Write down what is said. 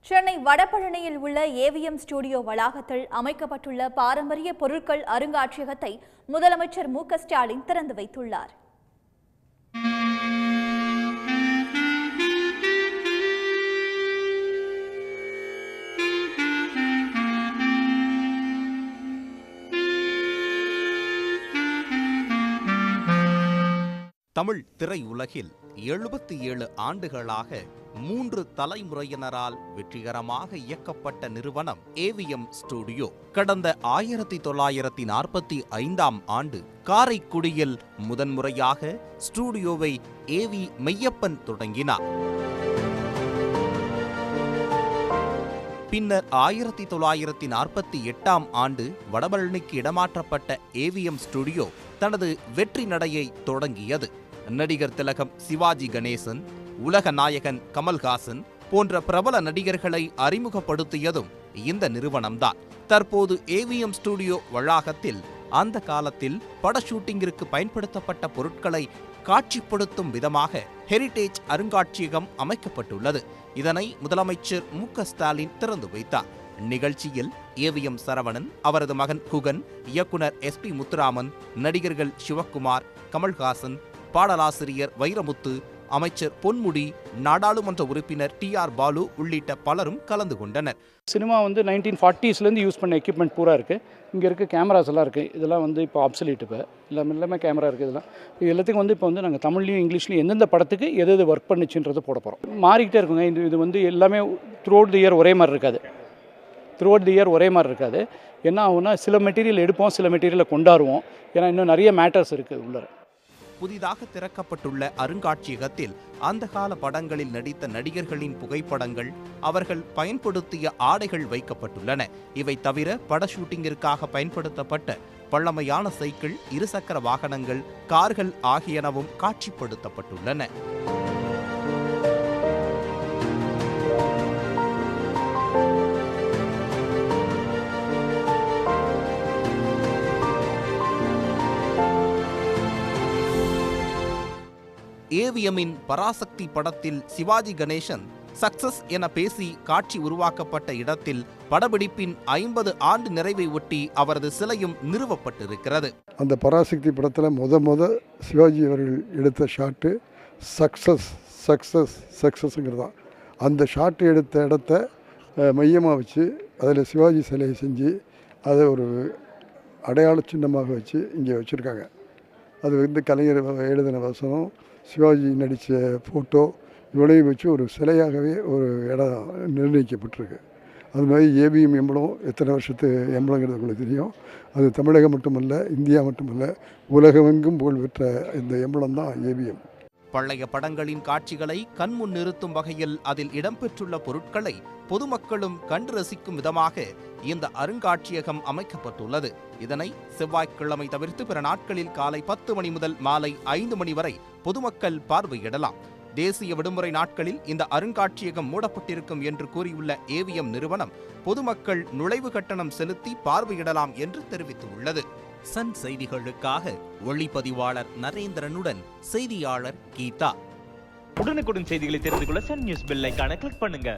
சென்னை வடபழனியில் உள்ள AVM studio வளாகத்தில் அமைக்கப்பட்டுள்ள பாரம்பரிய பொருட்கள் அருங்காட்சியகத்தை முதலமைச்சர் மு.க.ஸ்டாலின் திறந்து வைத்துள்ளார். தமிழ் திரையுலகில் 77 ஆண்டுகளாக 3 தலைமுறையினரால் வெற்றிகரமாக இயக்கப்பட்ட நிறுவனம் ஏவிஎம் ஸ்டுடியோ கடந்த 1945ஆம் ஆண்டு காரைக்குடியில் முதன்முறையாக ஸ்டுடியோவை ஏவி மெய்யப்பன் தொடங்கினார். பின்னர் 1948ஆம் ஆண்டு வடபழனிக்கு இடமாற்றப்பட்ட ஏவிஎம் ஸ்டுடியோ தனது வெற்றி நடையை தொடங்கியது. நடிகர் திலகம் சிவாஜி கணேசன், உலக நாயகன் கமல்ஹாசன் போன்ற பிரபல நடிகர்களை அறிமுகப்படுத்தியதும் இந்த நிறுவனம்தான். தற்போது ஏவிஎம் ஸ்டுடியோ வளாகத்தில் அந்த காலத்தில் பட ஷூட்டிங்கிற்கு பயன்படுத்தப்பட்ட பொருட்களை காட்சிப்படுத்தும் விதமாக ஹெரிடேஜ் அருங்காட்சியகம் அமைக்கப்பட்டுள்ளது. இதனை முதலமைச்சர் மு.க.ஸ்டாலின் திறந்து வைத்தார். நிகழ்ச்சியில் ஏவிஎம் சரவணன், அவரது மகன் குகன், இயக்குனர் எஸ்.பி. முத்துராமன், நடிகர்கள் சிவக்குமார், கமல்ஹாசன், பாடலாசிரியர் வைரமுத்து, அமைச்சர் பொன்முடி, நாடாளுமன்ற உறுப்பினர் டி.ஆர். பாலு உள்ளிட்ட பலரும் கலந்து கொண்டனர். சினிமா 1940ஸ்லேருந்து யூஸ் பண்ண எக்யூப்மெண்ட் பூரா இருக்குது. இங்கே இருக்க கேமராஸ் எல்லாம் இருக்குது. இதெல்லாம் இப்போ ஆப்சலீட். இப்போ எல்லாமே கேமரா இருக்குது. இது எல்லாத்துக்கும் இப்போ நாங்கள் தமிழ்லையும் இங்கிலீஷ்லையும் எந்தெந்த படத்துக்கு எது ஒர்க் பண்ணிச்சுன்றதை போட போகிறோம். மாறிக்கிட்டே இருக்குங்க. இது எல்லாமே த்ரூ அவுட் தி இயர் ஒரே மாதிரி இருக்காது. என்ன ஆகும்னா சில மெட்டீரியல் எடுப்போம், சில மெட்டீரியலை கொண்டாடுவோம். ஏன்னா இன்னும் நிறைய மேட்டர்ஸ் இருக்குது உள்ள. புதிதாக திறக்கப்பட்டுள்ள அருங்காட்சியகத்தில் அந்த கால படங்களில் நடித்த நடிகர்களின் புகைப்படங்கள், அவர்கள் பயன்படுத்திய ஆடைகள் வைக்கப்பட்டுள்ளன. இவை தவிர பட ஷூட்டிங்கிற்காக பயன்படுத்தப்பட்ட பழமையான சைக்கிள், இருசக்கர வாகனங்கள், கார்கள் ஆகியனவும் காட்சிப்படுத்தப்பட்டுள்ளன. ஏவிஎம்மின் பராசக்தி படத்தில் சிவாஜி கணேசன் சக்சஸ் என பேசி காட்சி உருவாக்கப்பட்ட இடத்தில் படப்பிடிப்பின் 50 ஆண்டு நிறைவை ஒட்டி அவரது சிலையும் நிறுவப்பட்டிருக்கிறது. அந்த பராசக்தி படத்தில் முத சிவாஜி அவர்கள் எடுத்த ஷாட்டு சக்சஸ்ங்கிறதான். அந்த ஷாட்டு எடுத்த இடத்த மையமாக வச்சு அதில் சிவாஜி சிலையை செஞ்சு அதை ஒரு அடையாள சின்னமாக வச்சு இங்கே வச்சுருக்காங்க. அது கலைஞர் எழுதின வசனம், சிவாஜி நடித்த ஃபோட்டோ இவ்வளவு வச்சு ஒரு சிலையாகவே ஒரு இடம் நிர்ணயிக்கப்பட்டிருக்கு. அது மாதிரி ஏவிஎம் எம்பளம் எத்தனை வருஷத்து எம்பளங்கிறது உங்களுக்கு தெரியும். அது தமிழகம் மட்டுமல்ல, இந்தியா மட்டுமல்ல, உலகமெங்கும் புகழ் பெற்ற இந்த எம்பளம் தான் ஏவிஎம். பழைய படங்களின் காட்சிகளை கண்முன் நிறுத்தும் வகையில் அதில் இடம்பெற்றுள்ள பொருட்களை பொதுமக்களும் கண்டு ரசிக்கும் விதமாக இந்த அருங்காட்சியகம் அமைக்கப்பட்டுள்ளது. இதனை செவ்வாய்க்கிழமை தவிர்த்து பிற நாட்களில் காலை 10 மணி முதல் மாலை 5 மணி வரை பொதுமக்கள் பார்வையிடலாம். தேசிய விடுமுறை நாட்களில் இந்த அருங்காட்சியகம் மூடப்பட்டிருக்கும் என்று கூறியுள்ள ஏவிஎம் நிறுவனம் பொதுமக்கள் நுழைவு கட்டணம் செலுத்தி பார்வையிடலாம் என்று தெரிவித்துள்ளது. சன் செய்திகளுக்காக ஒளிப்பதிவாளர் நரேந்திரனுடன் செய்தியாளர் கீதா. உடனுக்குடன் செய்திகளை தெரிந்து கொள்ள சன் நியூஸ் பெல் ஐகானை கிளிக் பண்ணுங்க.